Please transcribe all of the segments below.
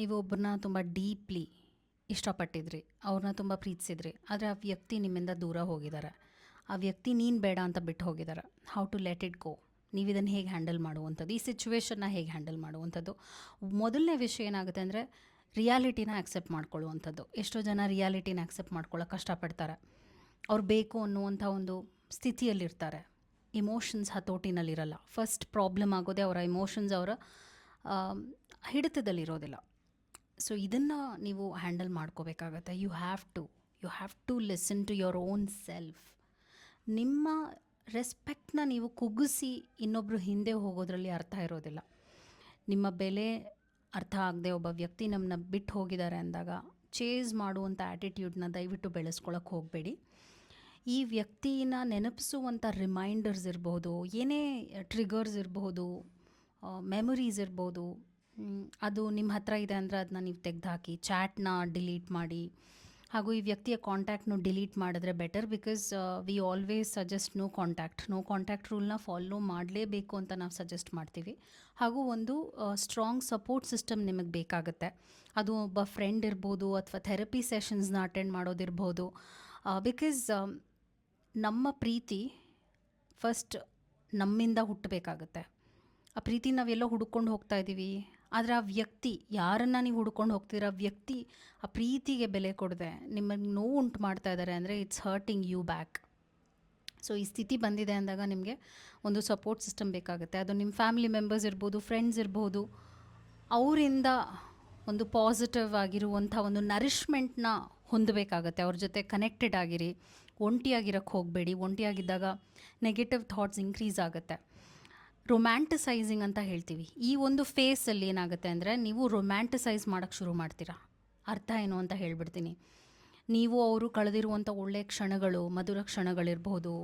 ನೀವು ಒಬ್ಬರನ್ನ ತುಂಬ ಡೀಪ್ಲಿ ಇಷ್ಟಪಟ್ಟಿದ್ರಿ, ಅವ್ರನ್ನ ತುಂಬ ಪ್ರೀತಿಸಿದ್ರಿ, ಆದರೆ ಆ ವ್ಯಕ್ತಿ ನಿಮ್ಮಿಂದ ದೂರ ಹೋಗಿದ್ದಾರೆ. ಆ ವ್ಯಕ್ತಿ ನೀನು ಬೇಡ ಅಂತ ಬಿಟ್ಟು ಹೋಗಿದ್ದಾರೆ. How to let it go, ನೀವು ಇದನ್ನು ಹೇಗೆ ಹ್ಯಾಂಡಲ್ ಮಾಡುವಂಥದ್ದು, ಈ ಸಿಚುವೇಶನ್ನ ಹೇಗೆ ಹ್ಯಾಂಡಲ್ ಮಾಡುವಂಥದ್ದು. ಮೊದಲನೇ ವಿಷಯ ಏನಾಗುತ್ತೆ ಅಂದರೆ ರಿಯಾಲಿಟಿನ ಆಕ್ಸೆಪ್ಟ್ ಮಾಡ್ಕೊಳ್ಳುವಂಥದ್ದು. ಎಷ್ಟೋ ಜನ ರಿಯಾಲಿಟಿನ ಆಕ್ಸೆಪ್ಟ್ ಮಾಡ್ಕೊಳ್ಳೋಕೆ ಕಷ್ಟಪಡ್ತಾರೆ. ಅವ್ರು ಬೇಕು ಅನ್ನುವಂಥ ಒಂದು ಸ್ಥಿತಿಯಲ್ಲಿರ್ತಾರೆ. ಇಮೋಷನ್ಸ್ ಹತೋಟಿನಲ್ಲಿರಲ್ಲ. ಫಸ್ಟ್ ಪ್ರಾಬ್ಲಮ್ ಆಗೋದೇ ಅವರ ಇಮೋಷನ್ಸ್ ಅವರ ಹಿಡಿತದಲ್ಲಿರೋದಿಲ್ಲ. ಸೊ ಇದನ್ನು ನೀವು ಹ್ಯಾಂಡಲ್ ಮಾಡ್ಕೋಬೇಕಾಗತ್ತೆ. You have to listen to your own self. ನಿಮ್ಮ ರೆಸ್ಪೆಕ್ಟ್ನ ನೀವು ಕುಗ್ಗಿಸಿ ಇನ್ನೊಬ್ಬರು ಹಿಂದೆ ಹೋಗೋದ್ರಲ್ಲಿ ಅರ್ಥ ಇರೋದಿಲ್ಲ. ನಿಮ್ಮ ಬೆಲೆ ಅರ್ಥ ಆಗದೆ ಒಬ್ಬ ವ್ಯಕ್ತಿ ನಮ್ಮನ್ನ ಬಿಟ್ಟು ಹೋಗಿದ್ದಾರೆ ಅಂದಾಗ ಚೇಸ್ ಮಾಡುವಂಥ ಆ್ಯಟಿಟ್ಯೂಡ್ನ ದಯವಿಟ್ಟು ಬೆಳೆಸ್ಕೊಳಕ್ಕೆ ಹೋಗಬೇಡಿ. ಈ ವ್ಯಕ್ತಿನ ನೆನಪಿಸುವಂಥ ರಿಮೈಂಡರ್ಸ್ ಇರ್ಬೋದು, ಏನೇ ಟ್ರಿಗರ್ಸ್ ಇರ್ಬೋದು, ಮೆಮೊರೀಸ್ ಇರ್ಬೋದು, ಅದು ನಿಮ್ಮ ಹತ್ರ ಇದೆ ಅಂದರೆ ಅದನ್ನ ನೀವು ತೆಗೆದುಹಾಕಿ ಚಾಟ್ನ ಡಿಲೀಟ್ ಮಾಡಿ. ಹಾಗೂ ಈ ವ್ಯಕ್ತಿಯ ಕಾಂಟ್ಯಾಕ್ಟ್ನು ಡಿಲೀಟ್ ಮಾಡಿದ್ರೆ better. Because we always suggest no contact ರೂಲ್ನ ಫಾಲೋ ಮಾಡಲೇಬೇಕು ಅಂತ ನಾವು ಸಜೆಸ್ಟ್ ಮಾಡ್ತೀವಿ. ಹಾಗೂ ಒಂದು ಸ್ಟ್ರಾಂಗ್ ಸಪೋರ್ಟ್ ಸಿಸ್ಟಮ್ ನಿಮಗೆ ಬೇಕಾಗುತ್ತೆ. ಅದು ಒಬ್ಬ ಫ್ರೆಂಡ್ ಇರ್ಬೋದು ಅಥವಾ ಥೆರಪಿ ಸೆಷನ್ಸ್ನ ಅಟೆಂಡ್ ಮಾಡೋದಿರ್ಬೋದು. ಬಿಕಾಸ್ ನಮ್ಮ ಪ್ರೀತಿ ಫಸ್ಟ್ ನಮ್ಮಿಂದ ಹುಟ್ಟಬೇಕಾಗತ್ತೆ. ಆ ಪ್ರೀತಿ ನಾವೆಲ್ಲೋ ಹುಡ್ಕೊಂಡು ಹೋಗ್ತಾ ಇದ್ದೀವಿ, ಆದರೆ ಆ ವ್ಯಕ್ತಿ ಯಾರನ್ನು ನೀವು ಹುಡ್ಕೊಂಡು ಹೋಗ್ತೀರ, ಆ ವ್ಯಕ್ತಿ ಆ ಪ್ರೀತಿಗೆ ಬೆಲೆ ಕೊಡದೆ ನಿಮಗೆ ನೋವು ಉಂಟು ಮಾಡ್ತಾ ಇದ್ದಾರೆ ಅಂದರೆ it's hurting you back. So ಈ ಸ್ಥಿತಿ ಬಂದಿದೆ ಅಂದಾಗ ನಿಮಗೆ ಒಂದು ಸಪೋರ್ಟ್ ಸಿಸ್ಟಮ್ ಬೇಕಾಗುತ್ತೆ. ಅದು ನಿಮ್ಮ ಫ್ಯಾಮಿಲಿ ಮೆಂಬರ್ಸ್ ಇರ್ಬೋದು, ಫ್ರೆಂಡ್ಸ್ ಇರ್ಬೋದು. ಅವರಿಂದ ಒಂದು ಪಾಸಿಟಿವ್ ಆಗಿರುವಂಥ ಒಂದು ನರಿಷ್ಮೆಂಟ್ನ ಹೊಂದಬೇಕಾಗತ್ತೆ. ಅವ್ರ ಜೊತೆ ಕನೆಕ್ಟೆಡ್ ಆಗಿರಿ. ಒಂಟಿಯಾಗಿರೋಕ್ಕೆ ಹೋಗಬೇಡಿ. ಒಂಟಿಯಾಗಿದ್ದಾಗ ನೆಗೆಟಿವ್ ಥಾಟ್ಸ್ ಇನ್ಕ್ರೀಸ್ ಆಗುತ್ತೆ. ರೊಮ್ಯಾಂಟಿಸೈಸಿಂಗ್ ಅಂತ ಹೇಳ್ತೀವಿ. ಈ ಒಂದು ಫೇಸಲ್ಲಿ ಏನಾಗುತ್ತೆ ಅಂದರೆ ನೀವು ರೊಮ್ಯಾಂಟಿಸೈಸ್ ಮಾಡೋಕ್ಕೆ ಶುರು ಮಾಡ್ತೀರಾ. ಅರ್ಥ ಏನು ಅಂತ ಹೇಳ್ಬಿಡ್ತೀನಿ. ನೀವು ಅವರು ಕಳೆದಿರುವಂಥ ಒಳ್ಳೆಯ ಕ್ಷಣಗಳು, ಮಧುರ ಕ್ಷಣಗಳಿರ್ಬೋದು,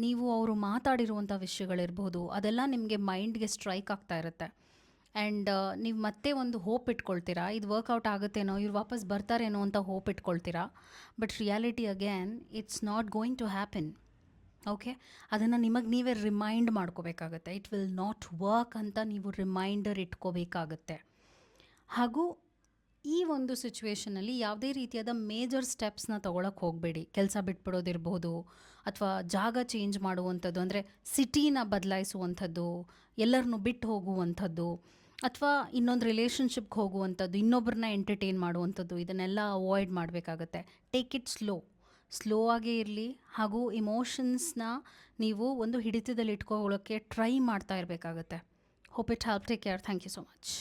ನೀವು ಅವರು ಮಾತಾಡಿರುವಂಥ ವಿಷಯಗಳಿರ್ಬೋದು, ಅದೆಲ್ಲ ನಿಮಗೆ ಮೈಂಡ್ಗೆ ಸ್ಟ್ರೈಕ್ ಆಗ್ತಾ ಇರುತ್ತೆ. ಆ್ಯಂಡ್ ನೀವು ಮತ್ತೆ ಒಂದು ಹೋಪ್ ಇಟ್ಕೊಳ್ತೀರಾ, ಇದು ವರ್ಕೌಟ್ ಆಗುತ್ತೇನೋ, ಇವ್ರು ವಾಪಸ್ ಬರ್ತಾರೇನೋ ಅಂತ ಹೋಪ್ ಇಟ್ಕೊಳ್ತೀರಾ. But reality again it's not going to happen. Okay, ಅದನ್ನು ನಿಮಗೆ ನೀವೇ ರಿಮೈಂಡ್ ಮಾಡ್ಕೋಬೇಕಾಗತ್ತೆ. ಇಟ್ ವಿಲ್ ನಾಟ್ ವರ್ಕ್ ಅಂತ ನೀವು ರಿಮೈಂಡರ್ ಇಟ್ಕೋಬೇಕಾಗತ್ತೆ. ಹಾಗೂ ಈ ಒಂದು ಸಿಚುವೇಷನಲ್ಲಿ ಯಾವುದೇ ರೀತಿಯಾದ ಮೇಜರ್ ಸ್ಟೆಪ್ಸ್ನ ತೊಗೊಳಕ್ಕೆ ಹೋಗಬೇಡಿ. ಕೆಲಸ ಬಿಟ್ಬಿಡೋದಿರ್ಬೋದು, ಅಥವಾ ಜಾಗ ಚೇಂಜ್ ಮಾಡುವಂಥದ್ದು, ಅಂದರೆ ಸಿಟಿನ ಬದಲಾಯಿಸುವಂಥದ್ದು, ಎಲ್ಲರನ್ನೂ ಬಿಟ್ಟು ಹೋಗುವಂಥದ್ದು, ಅಥವಾ ಇನ್ನೊಂದು ರಿಲೇಷನ್ಶಿಪ್ಗೆ ಹೋಗುವಂಥದ್ದು, ಇನ್ನೊಬ್ಬರನ್ನ ಎಂಟರ್ಟೈನ್ ಮಾಡುವಂಥದ್ದು, ಇದನ್ನೆಲ್ಲ ಅವಾಯ್ಡ್ ಮಾಡಬೇಕಾಗತ್ತೆ. ಟೇಕ್ ಇಟ್ ಸ್ಲೋ ಆಗೇ ಇರಲಿ. ಹಾಗೂ ಇಮೋಷನ್ಸ್ನ ನೀವು ಒಂದು ಹಿಡಿತದಲ್ಲಿ ಇಟ್ಕೊಳ್ಳೋಕ್ಕೆ ಟ್ರೈ ಮಾಡ್ತಾ ಇರಬೇಕಾಗತ್ತೆ. Hope it help. Take care. Thank you so much.